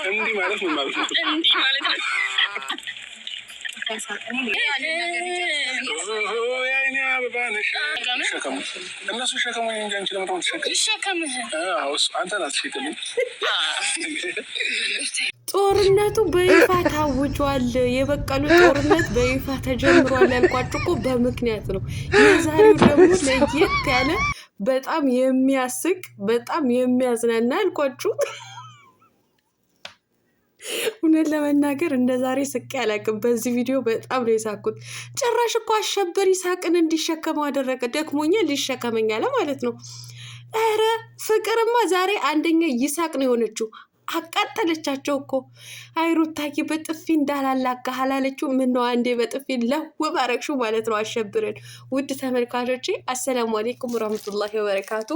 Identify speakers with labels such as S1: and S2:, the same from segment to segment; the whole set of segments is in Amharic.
S1: እንዲህ ማለት ምን ማለት ነው? እነሱ ሸከሙ እንጂ አንቺ ለምን ትሸከምህ? አንተ ናት ሸከምኝ።
S2: ጦርነቱ በይፋ ታውጇል። የበቀሉ ጦርነት በይፋ ተጀምሯል። ያልኳችሁ እኮ በምክንያት ነው። የዛሬው ደግሞ ለየት ያለ በጣም የሚያስቅ በጣም የሚያዝናና ያልኳችሁ። እውነት ለመናገር እንደ ዛሬ ስቄ አላውቅም። በዚህ ቪዲዮ በጣም ነው የሳኩት። ጭራሽ እኮ አሸበር ይሳቅን እንዲሸከመው አደረገ። ደክሞኛል ሊሸከመኝ አለ ማለት ነው። ኧረ ፍቅርማ ዛሬ አንደኛ ይሳቅ ነው የሆነችው። አቃጠለቻቸው እኮ አይሩታዬ በጥፊ እንዳላላጋ አላለችው። ምነው አንዴ በጥፊ ለው ባረግሽው ማለት ነው አሸብርን። ውድ ተመልካቾቼ አሰላሙ አሌይኩም ወራህመቱላሂ ወበረካቱ።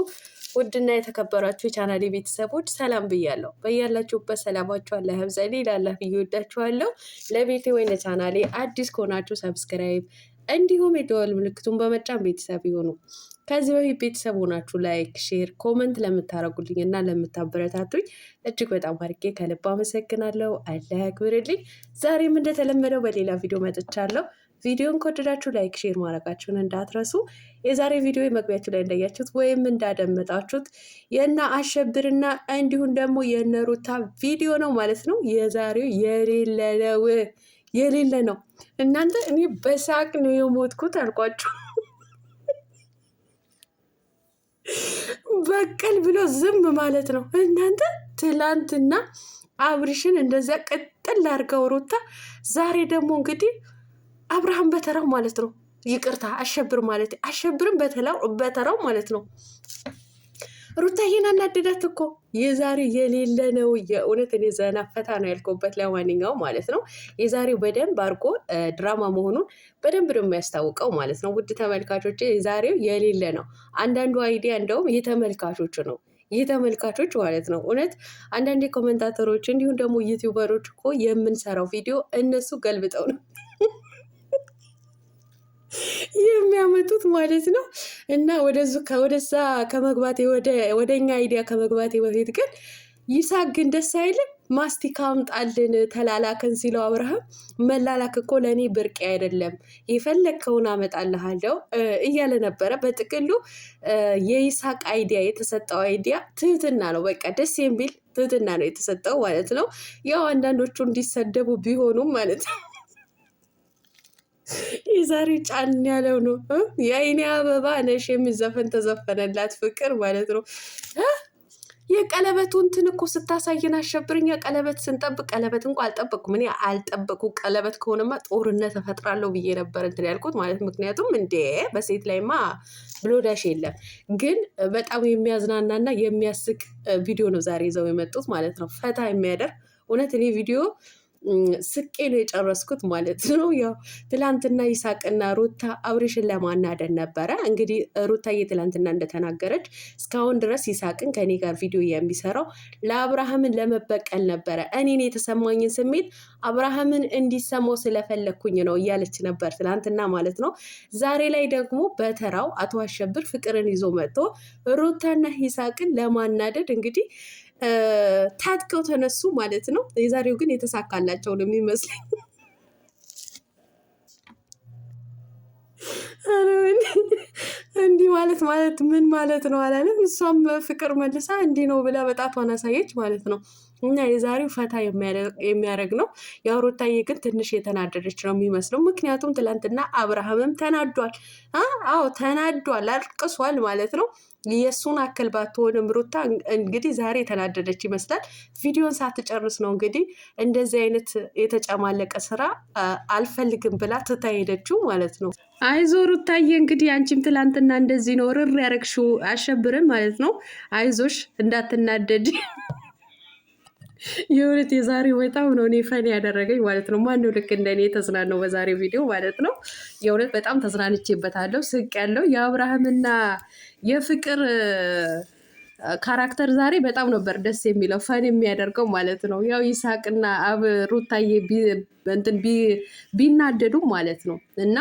S2: ውድና የተከበራችሁ የቻናሌ ቤተሰቦች ሰላም ብያለሁ። በያላችሁበት ሰላማችሁ አላህ ያብዛልኝ። ላላህ ብዬ ወዳችኋለሁ። ለቤቴ ወይ ለቻናሌ አዲስ ከሆናችሁ ሰብስክራይብ እንዲሁም የደወል ምልክቱን በመጫን ቤተሰብ ይሆኑ። ከዚህ በፊት ቤተሰብ ሆናችሁ ላይክ፣ ሼር፣ ኮመንት ለምታረጉልኝ እና ለምታበረታቱኝ እጅግ በጣም አድርጌ ከልብ አመሰግናለሁ። አላህ ያክብርልኝ። ዛሬም እንደተለመደው በሌላ ቪዲዮ መጥቻለሁ። ቪዲዮን ከወደዳችሁ ላይክ፣ ሼር ማድረጋችሁን እንዳትረሱ። የዛሬ ቪዲዮ መግቢያችሁ ላይ እንዳያችሁት ወይም እንዳደመጣችሁት የእነ አሸብርና እንዲሁም ደግሞ የእነ ሩታ ቪዲዮ ነው ማለት ነው። የዛሬው የሌለ ነው እናንተ። እኔ በሳቅ ነው የሞትኩት አልኳችሁ። በቀል ብሎ ዝም ማለት ነው እናንተ። ትላንትና አብሪሽን እንደዚያ ቅጥል አድርገው ሩታ፣ ዛሬ ደግሞ እንግዲህ አብርሃም በተራው ማለት ነው። ይቅርታ አሸብር ማለት አሸብርም በተራው ማለት ነው። ሩታዬን አናደዳት እኮ የዛሬ የሌለ ነው። የእውነት እኔ ዘና ፈታ ነው ያልኩበት። ለማንኛውም ማለት ነው የዛሬው በደንብ አድርጎ ድራማ መሆኑን በደንብ ነው የሚያስታውቀው ማለት ነው። ውድ ተመልካቾች የዛሬው የሌለ ነው። አንዳንዱ አይዲያ እንደውም የተመልካቾች ነው የተመልካቾች ማለት ነው። እውነት አንዳንዴ ኮመንታተሮች እንዲሁም ደግሞ ዩቲዩበሮች እኮ የምንሰራው ቪዲዮ እነሱ ገልብጠው ነው የሚያመጡት ማለት ነው። እና ወደዛ ከመግባቴ ወደ እኛ አይዲያ ከመግባቴ በፊት ግን ይሳቅ ግን ደስ አይልም? ማስቲካ አምጣልን ተላላከን ሲለው አብርሃም መላላክ እኮ ለእኔ ብርቄ አይደለም፣ የፈለግከውን አመጣልሃለሁ እያለ ነበረ። በጥቅሉ የይሳቅ አይዲያ የተሰጠው አይዲያ ትህትና ነው። በቃ ደስ የሚል ትህትና ነው የተሰጠው ማለት ነው። ያው አንዳንዶቹ እንዲሰደቡ ቢሆኑም ማለት ነው። የዛሬ ጫን ያለው ነው። የአይኔ አበባ ነሽ የሚዘፈን ተዘፈነላት ፍቅር ማለት ነው። የቀለበቱ እንትን እኮ ስታሳየን አሸብርኛ ቀለበት ስንጠብቅ ቀለበት እንኳ አልጠበቅኩም። እኔ አልጠበቁ ቀለበት ከሆነማ ጦርነት እፈጥራለሁ ብዬ ነበር እንትን ያልኩት ማለት ምክንያቱም እንዴ በሴት ላይማ ብሎዳሽ የለም። ግን በጣም የሚያዝናናና የሚያስቅ ቪዲዮ ነው ዛሬ ይዘው የመጡት ማለት ነው። ፈታ የሚያደርግ እውነት እኔ ቪዲዮ ስቄ ነው የጨረስኩት ማለት ነው። ያው ትላንትና ይሳቅና ሩታ አብሬሽን ለማናደድ ነበረ። እንግዲህ ሩታዬ ትላንትና እንደተናገረች እስካሁን ድረስ ይሳቅን ከኔ ጋር ቪዲዮ የሚሰራው ለአብርሃምን ለመበቀል ነበረ። እኔን የተሰማኝን ስሜት አብርሃምን እንዲሰማው ስለፈለግኩኝ ነው እያለች ነበር ትላንትና ማለት ነው። ዛሬ ላይ ደግሞ በተራው አቶ አሸብር ፍቅርን ይዞ መጥቶ ሩታና ይሳቅን ለማናደድ እንግዲህ ታጥቀው ተነሱ ማለት ነው። የዛሬው ግን የተሳካላቸው ነው የሚመስለኝ። እንዲህ ማለት ምን ማለት ነው አላለም። እሷም ፍቅር መልሳ እንዲህ ነው ብላ በጣቷን አሳየች ማለት ነው። እና የዛሬው ፈታ የሚያደርግ ነው። ያው ሩታዬ ግን ትንሽ የተናደደች ነው የሚመስለው። ምክንያቱም ትላንትና አብርሃምም ተናዷል። አዎ ተናዷል፣ አልቅሷል ማለት ነው። የእሱን አክል ባትሆንም ሩታ እንግዲህ ዛሬ የተናደደች ይመስላል። ቪዲዮን ሳትጨርስ ነው እንግዲህ እንደዚህ አይነት የተጨማለቀ ስራ አልፈልግም ብላ ትታ ሄደችው ማለት ነው። አይዞ ሩታዬ እንግዲህ አንቺም ትላንትና እንደዚህ ነው ርር ያረግሽው አሸብርን ማለት ነው። አይዞሽ እንዳትናደድ። የእውነት የዛሬው በጣም ነው እኔ ፈን ያደረገኝ ማለት ነው። ማነው ልክ እንደኔ የተዝናነው በዛሬው ቪዲዮ ማለት ነው። የእውነት በጣም ተዝናንቼበታለሁ፣ ስቅ ያለው የአብርሃምና የፍቅር ካራክተር ዛሬ በጣም ነበር ደስ የሚለው ፈን የሚያደርገው ማለት ነው። ያው ይሳቅና ሩታዬ ቢናደዱ ማለት ነው እና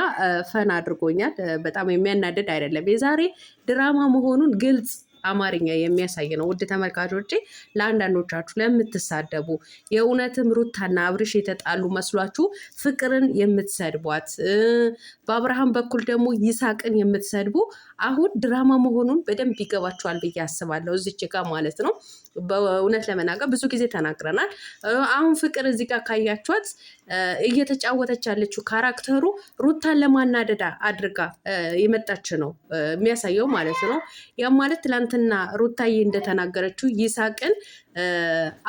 S2: ፈን አድርጎኛል። በጣም የሚያናደድ አይደለም። የዛሬ ድራማ መሆኑን ግልጽ አማርኛ የሚያሳይ ነው። ውድ ተመልካቾቼ ለአንዳንዶቻችሁ ለምትሳደቡ የእውነትም ሩታና አብርሽ የተጣሉ መስሏችሁ ፍቅርን የምትሰድቧት በአብርሃም በኩል ደግሞ ይሳቅን የምትሰድቡ አሁን ድራማ መሆኑን በደንብ ይገባችኋል ብዬ አስባለሁ። እዚች ጋር ማለት ነው። በእውነት ለመናገር ብዙ ጊዜ ተናግረናል። አሁን ፍቅር እዚህ ጋር ካያችኋት እየተጫወተች ያለችው ካራክተሩ ሩታን ለማናደድ አድርጋ የመጣች ነው የሚያሳየው ማለት ነው። ያም ማለት ትላንትና ሩታዬ እንደተናገረችው ይሳቅን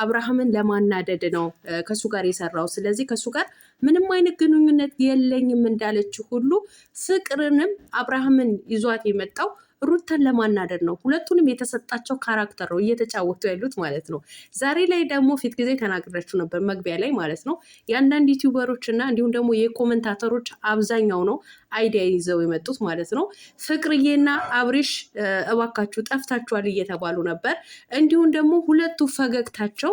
S2: አብርሃምን ለማናደድ ነው ከሱ ጋር የሰራው። ስለዚህ ከሱ ጋር ምንም አይነት ግንኙነት የለኝም እንዳለች ሁሉ ፍቅርንም አብርሃምን ይዟት የመጣው ሩታን ለማናደድ ነው። ሁለቱንም የተሰጣቸው ካራክተር ነው እየተጫወቱ ያሉት ማለት ነው። ዛሬ ላይ ደግሞ ፊት ጊዜ ተናግራችሁ ነበር መግቢያ ላይ ማለት ነው። የአንዳንድ ዩቲዩበሮች እና እንዲሁም ደግሞ የኮመንታተሮች አብዛኛው ነው አይዲያ ይዘው የመጡት ማለት ነው። ፍቅርዬና አብርሽ እባካችሁ ጠፍታችኋል እየተባሉ ነበር። እንዲሁም ደግሞ ሁለቱ ፈገግታቸው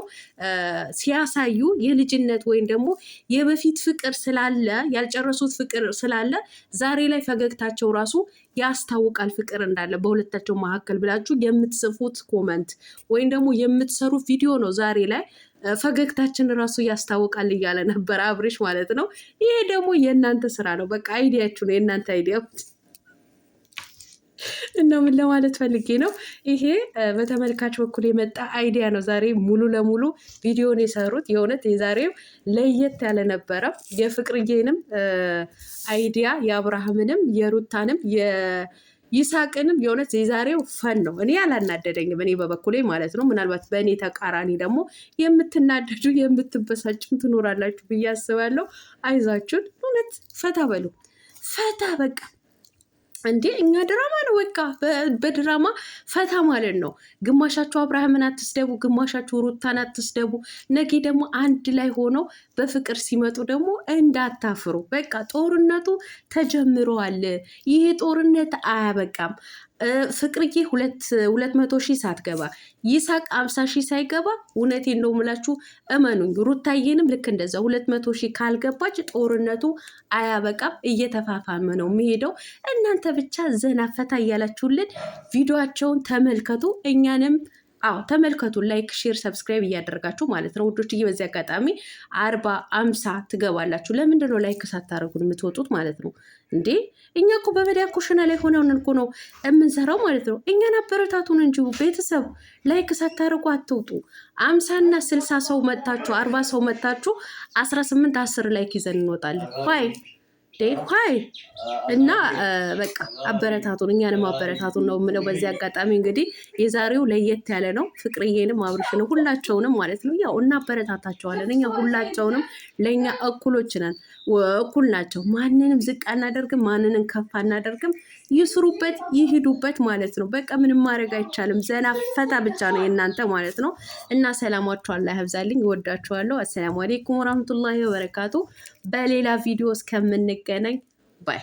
S2: ሲያሳዩ የልጅነት ወይም ደግሞ የበፊት ፍቅር ስላለ ያልጨረሱት ፍቅር ስላለ ዛሬ ላይ ፈገግታቸው ራሱ ያስታውቃል ፍቅር እንዳለ በሁለታቸው መካከል ብላችሁ የምትጽፉት ኮመንት ወይም ደግሞ የምትሰሩት ቪዲዮ ነው ዛሬ ላይ ፈገግታችን ራሱ ያስታውቃል እያለ ነበር አብርሽ ማለት ነው። ይሄ ደግሞ የእናንተ ስራ ነው። በቃ አይዲያችሁ ነው፣ የእናንተ አይዲያ እና ምን ለማለት ፈልጌ ነው፣ ይሄ በተመልካች በኩል የመጣ አይዲያ ነው። ዛሬ ሙሉ ለሙሉ ቪዲዮን የሰሩት የእውነት የዛሬው ለየት ያለ ነበረ። የፍቅርዬንም አይዲያ የአብርሃምንም የሩታንም ይሳቅንም የእውነት የዛሬው ፈን ነው። እኔ አላናደደኝም፣ እኔ በበኩሌ ማለት ነው። ምናልባት በእኔ ተቃራኒ ደግሞ የምትናደዱ የምትበሳጭም ትኖራላችሁ ብዬ አስባለሁ። አይዛችሁን፣ እውነት ፈታ በሉ፣ ፈታ በቃ እንዴ እኛ ድራማ ነው በቃ በድራማ ፈታ ማለት ነው። ግማሻችሁ አብርሃምን አትስደቡ፣ ግማሻችሁ ሩታን አትስደቡ። ነገ ደግሞ አንድ ላይ ሆነው በፍቅር ሲመጡ ደግሞ እንዳታፍሩ። በቃ ጦርነቱ ተጀምረዋል። ይሄ ጦርነት አያበቃም። ፍቅርዬ 200,000 ሳትገባ ይሳቅ 50,000 ሳይገባ እውነቴን ነው የምላችሁ እመኑኝ። ሩታዬንም ልክ እንደዛ 200,000 ካልገባች ጦርነቱ አያበቃም፣ እየተፋፋመ ነው የሚሄደው። እናንተ ብቻ ዘና ፈታ እያላችሁልን ቪዲዮቸውን ተመልከቱ፣ እኛንም ተመልከቱ። ላይክ፣ ሼር፣ ሰብስክራይብ እያደረጋችሁ ማለት ነው ውዶችዬ። በዚህ አጋጣሚ 40፣ 50 ትገባላችሁ። ለምንድን ነው ላይክ ሳታደርጉን የምትወጡት ማለት ነው እንዴ? እኛ እኮ በመዲያ ኩሽና ላይ ሆነውን እኮ ነው የምንሰራው ማለት ነው። እኛን አበረታቱን እንጂ ቤተሰብ ላይክ ሳታደርጉ አትውጡ። 50 እና 60 ሰው መታችሁ 40 ሰው መታችሁ 18፣ 10 ላይክ ይዘን እንወጣለን። ባይ ይ እና በቃ አበረታቱን፣ እኛንም አበረታቱን ነው የምለው። በዚህ አጋጣሚ እንግዲህ የዛሬው ለየት ያለ ነው። ፍቅርዬንም አብርሽንም ሁላቸውንም ማለት ነው ያው እናበረታታቸዋለን። እኛ ሁላቸውንም ለእኛ እኩሎች ነን፣ እኩል ናቸው። ማንንም ዝቅ አናደርግም፣ ማንንም ከፍ አናደርግም። ይስሩበት፣ ይሂዱበት ማለት ነው። በቃ ምንም ማድረግ አይቻልም። ዘና ፈታ ብቻ ነው የእናንተ ማለት ነው። እና ሰላማችሁ አላህ ያብዛልኝ። እወዳችኋለሁ። አሰላሙ አሌይኩም ወራህመቱላሂ ወበረካቱ። በሌላ ቪዲዮ እስከምንገናኝ ባይ